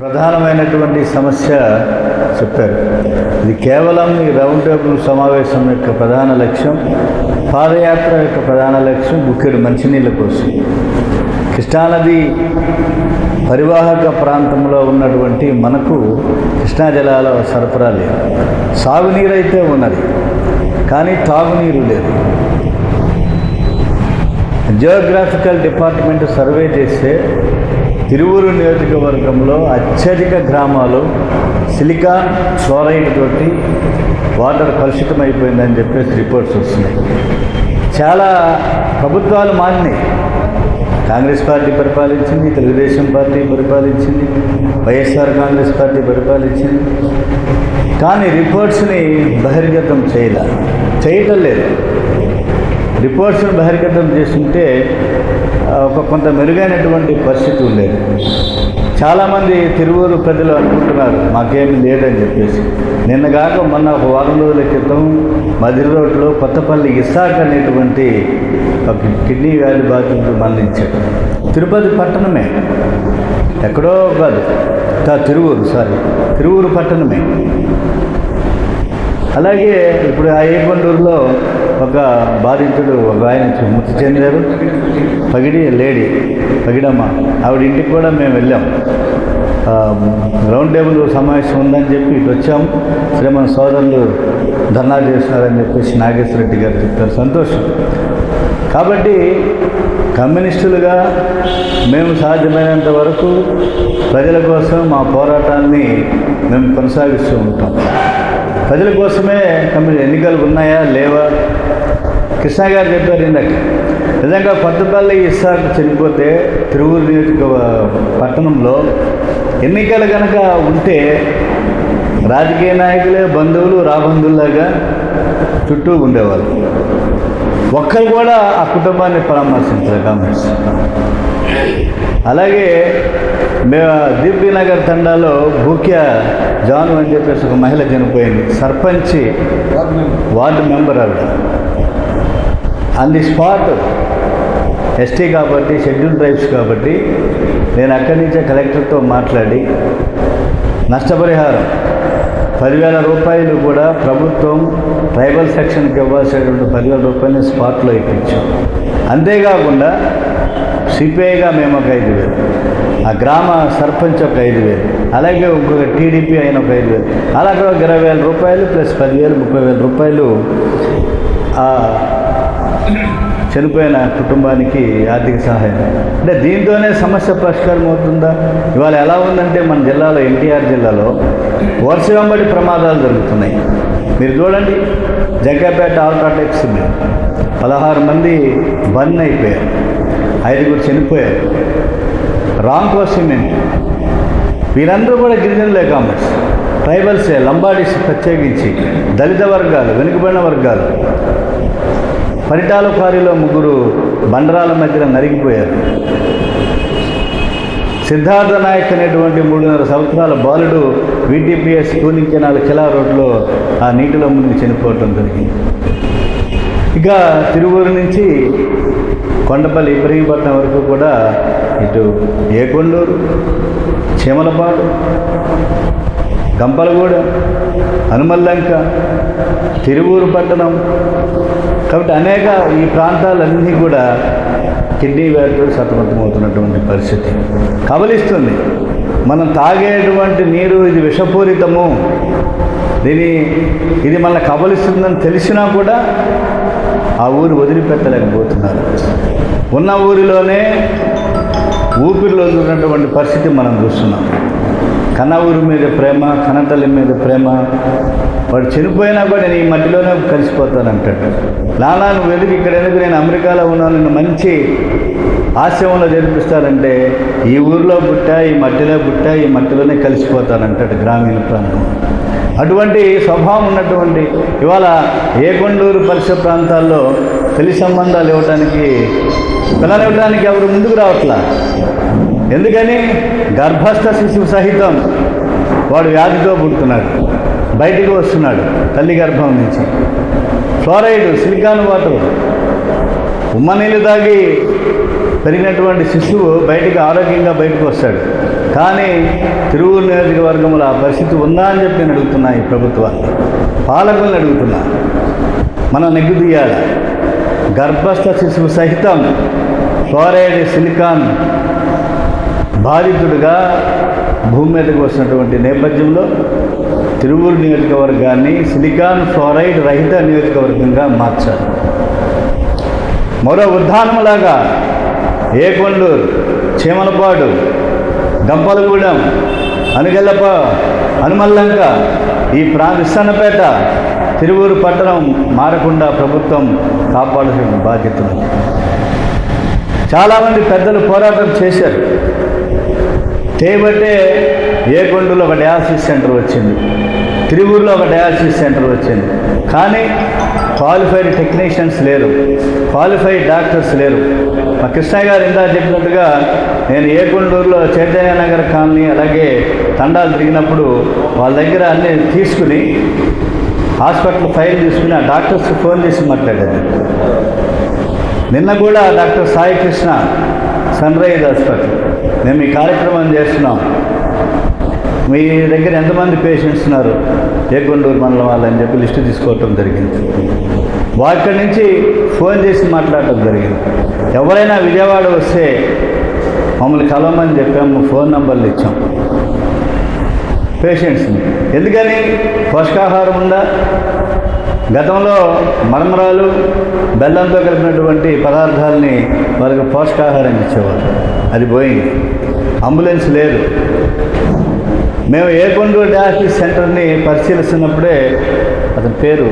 ప్రధానమైనటువంటి సమస్య చెప్పారు. ఇది కేవలం ఈ రౌండ్ టేబుల్ సమావేశం యొక్క ప్రధాన లక్ష్యం, పాదయాత్ర యొక్క ప్రధాన లక్ష్యం గుక్కెడు మంచినీళ్ళ కోసం. కృష్ణానది పరివాహక ప్రాంతంలో ఉన్నటువంటి మనకు కృష్ణా జలాల సరఫరా లేదు. సాగునీరు అయితే ఉన్నది, కానీ తాగునీరు లేదు. జియోగ్రాఫికల్ డిపార్ట్మెంట్ సర్వే చేస్తే తిరువూరు నియోజకవర్గంలో అత్యధిక గ్రామాలు సిలికాన్ ఫ్లోరైడ్ తోటి వాటర్ కలుషితమైపోయిందని చెప్పేసి రిపోర్ట్స్ వస్తున్నాయి. చాలా ప్రభుత్వాలు మారినాయి. కాంగ్రెస్ పార్టీ పరిపాలించింది, తెలుగుదేశం పార్టీ పరిపాలించింది, వైఎస్ఆర్ కాంగ్రెస్ పార్టీ పరిపాలించింది. కానీ రిపోర్ట్స్ని బహిర్గతం చేయటం లేదు. రిపోర్ట్స్ని బహిర్గతం చేస్తుంటే కొంత మెరుగైనటువంటి పరిస్థితి ఉండేది. చాలామంది తిరువూరు ప్రజలు అనుకుంటున్నారు మాకేమీ లేదని చెప్పేసి. నిన్నగాక మొన్న ఒక వారం రోజుల క్రితం మదిరి రోడ్లో కొత్తపల్లి ఇస్సాక్ అనేటువంటి ఒక కిడ్నీ వ్యాధి బాధితుడు మరణించాడు. తిరుపతి పట్టణమే, ఎక్కడో కాదు, తిరువూరు పట్టణమే. అలాగే ఇప్పుడు ఆ ఏకొండూరులో ఒక బాధితుడు, ఒక ఆయన మృతి చెందారు. పగిడమ్మ ఆవిడ ఇంటికి కూడా మేము వెళ్ళాం. రౌండ్ టేబుల్ సమావేశం ఉందని చెప్పి ఇటు వచ్చాము. సరే మన సోదరులు ధర్నా చేస్తున్నారని చెప్పేసి నాగేశ్వర రెడ్డి గారు చెప్తారు. సంతోషం. కాబట్టి కమ్యూనిస్టులుగా మేము సాధ్యమైనంత వరకు ప్రజల కోసం మా పోరాటాన్ని మేము కొనసాగిస్తూ ఉంటాం. ప్రజల కోసమే ఎన్నికలు ఉన్నాయా లేవా? కృష్ణ గారు చెప్పారు ఇందాక. నిజంగా కొత్తపల్లి ఇస్సాక్ చనిపోతే తిరువూరు నియోజక పట్టణంలో ఎన్నికలు కనుక ఉంటే రాజకీయ నాయకులే బంధువులు రాబంధువులాగా చుట్టూ ఉండేవాళ్ళు. ఒక్కరు కూడా ఆ కుటుంబాన్ని పరామర్శించారు కాంగ్రెస్. అలాగే మేము దీప్తి నగర్ తండాలో భూక్య జాను అని చెప్పేసి ఒక మహిళ చనిపోయింది. సర్పంచ్ వార్డు మెంబర్ ఆవిడ. ఆన్ ది స్పాట్ ఎస్టీ కాబట్టి, షెడ్యూల్ ట్రైబ్స్ కాబట్టి నేను అక్కడి నుంచే కలెక్టర్తో మాట్లాడి నష్టపరిహారం 10,000 రూపాయలు కూడా ప్రభుత్వం ట్రైబల్ సెక్షన్కి ఇవ్వాల్సినటువంటి 10,000 రూపాయలని స్పాట్లో ఇప్పించాం. అంతేకాకుండా సిపిఐగా మేము ఒక 5,000, ఆ గ్రామ సర్పంచ్ ఒక 5,000, అలాగే ఇంకొక టీడీపీ అయిన ఒక 5,000, అలాగే ఒక 20,000 రూపాయలు ప్లస్ 10,000 30,000 రూపాయలు చనిపోయిన కుటుంబానికి ఆర్థిక సహాయం. అంటే దీంతోనే సమస్య పరిష్కారం అవుతుందా? ఇవాళ ఎలా ఉందంటే మన జిల్లాలో, ఎన్టీఆర్ జిల్లాలో వర్ష వెంబడి ప్రమాదాలు జరుగుతున్నాయి. మీరు చూడండి, జగ్గపేట ఆల్ట్రాటెక్ సిమెంట్ 16 మంది బర్న్ అయిపోయారు, 5 చనిపోయారు. రాంకో సిమెంట్, వీరందరూ కూడా గిరిజనులే కామర్స్, ట్రైబల్సే, లంబాడీస్ ప్రత్యేకించి, దళిత వర్గాలు, వెనుకబడిన వర్గాలు. పరిటాల కారిలో 3 బండరాల మధ్యన నరిగిపోయారు. సిద్ధార్థ నాయక్ అనేటువంటి 3.5 సంవత్సరాల బాలుడు వీటీపీఎస్ కూలింగ్ కెనాల్ కిలా రోడ్లో ఆ నీటిలో మునిగి చనిపోవటం జరిగింది. ఇక తిరువూరు నుంచి కొండపల్లి ఇబ్రహీంపట్నం వరకు కూడా ఇటు ఏకొండూరు, చీమలపాడు, గంపలగూడెం, హనుమల్లంక, తిరువూరు పట్టణం. కాబట్టి అనేక ఈ ప్రాంతాలన్నీ కూడా కిడ్నీ వ్యాధితో సతమతమవుతున్నటువంటి పరిస్థితి కబలిస్తుంది. మనం తాగేటువంటి నీరు ఇది విషపూరితము, ఇది మనల్ని కబలిస్తుందని తెలిసినా కూడా ఆ ఊరు వదిలిపెట్టలేకపోతున్నారు. ఉన్న ఊరిలోనే ఊపిరిలో ఉన్నటువంటి పరిస్థితి మనం చూస్తున్నాం. కన్న ఊరి మీద ప్రేమ, కన్నతల్లి మీద ప్రేమ. వాడు చనిపోయినా కూడా నేను ఈ మట్టిలోనే కలిసిపోతానంటాడు. నానా నువ్వు ఎందుకు ఇక్కడ, ఎందుకు నేను అమెరికాలో ఉన్నాను, నిన్ను మంచి ఆశ్రమంలో జరిపిస్తారంటే ఈ ఊరిలో పుట్టా, ఈ మట్టిలో పుట్టా, ఈ మట్టిలోనే కలిసిపోతానంటాడు గ్రామీణ ప్రాంతం. అటువంటి స్వభావం ఉన్నటువంటి ఇవాళ ఏకొండూరు పరిసర ప్రాంతాల్లో పెళ్లి సంబంధాలు ఇవ్వడానికి, పిల్లలు ఇవ్వడానికి ఎవరు ముందుకు రావట్లా. ఎందుకని? గర్భస్థ శిశువు సహితం వాడు వ్యాధితో పుడుతున్నాడు, బయటికి వస్తున్నాడు తల్లి గర్భం నుంచి. ఫ్లోరైడ్, సిలికాన్ వాటర్, ఉమ్మ నీళ్ళు తాగి పెరిగినటువంటి శిశువు ఆరోగ్యంగా బయటకు వస్తాడు. కానీ తిరువూరు నియోజకవర్గంలో ఆ పరిస్థితి ఉందా అని చెప్పి నేను అడుగుతున్నా. ఈ ప్రభుత్వాన్ని, పాలకులను అడుగుతున్నా. మనం నెగ్గు తీయాలి. గర్భస్థ శిశువు సహితం ఫ్లోరైడ్ సిలికాన్ బాధితుడిగా భూమి మీదకి వస్తున్నటువంటి నేపథ్యంలో తిరువూరు నియోజకవర్గాన్ని సిలికాన్ ఫ్లోరైడ్ రహిత నియోజకవర్గంగా మార్చాలి. మరో ఉద్దానంలాగా ఏకొండూరు, చీమలపాడు, గంపలగూడెం, అనుగెల్లప, అనుమల్లంక, ఈ విస్సన్నపేట, తిరువూరు పట్టణం మారకుండా ప్రభుత్వం కాపాడాల్సిన బాధ్యత ఉంది. చాలామంది పెద్దలు పోరాటం చేశారు. చేయబట్టే ఏకొండూరులో ఒక డయాలసిస్ సెంటర్ వచ్చింది, తిరువూరులో ఒక డయాలసిస్ సెంటర్ వచ్చింది. కానీ క్వాలిఫైడ్ టెక్నీషియన్స్ లేరు, క్వాలిఫైడ్ డాక్టర్స్ లేరు. మా కృష్ణయ్య గారు ఇందా చెప్పినట్టుగా నేను ఏకొండూరులో చైతన్య నగర్ కాలనీ అలాగే తండాలు తిరిగినప్పుడు వాళ్ళ దగ్గర అన్నీ తీసుకుని హాస్పిటల్ ఫైల్ తీసుకుని ఆ డాక్టర్స్ ఫోన్ చేసి మాట్లాడాను. నిన్న కూడా doctor Sai Krishna, Sunrise Hospital, మేము ఈ కార్యక్రమం చేస్తున్నాం, మీ దగ్గర ఎంతమంది పేషెంట్స్ ఉన్నారు ఏకొండూరు మండలం వాళ్ళని చెప్పి లిస్టు తీసుకోవటం జరిగింది. వాక్కడి నుంచి ఫోన్ చేసి మాట్లాడటం జరిగింది. ఎవరైనా విజయవాడ వస్తే మమ్మల్ని కలవమని చెప్పాము, ఫోన్ నంబర్లు ఇచ్చాం పేషెంట్స్ని. ఎందుకని? పోషకాహారం ఉందా? గతంలో మరమరాలు, బెల్లంతో కలిపినటువంటి పదార్థాలని వాళ్ళకి పోషకాహారం ఇచ్చేవారు, అది పోయింది. అంబులెన్స్ లేదు. మేము ఏకొండూరు డయాలసిస్ సెంటర్ని పరిశీలిస్తున్నప్పుడే అతని పేరు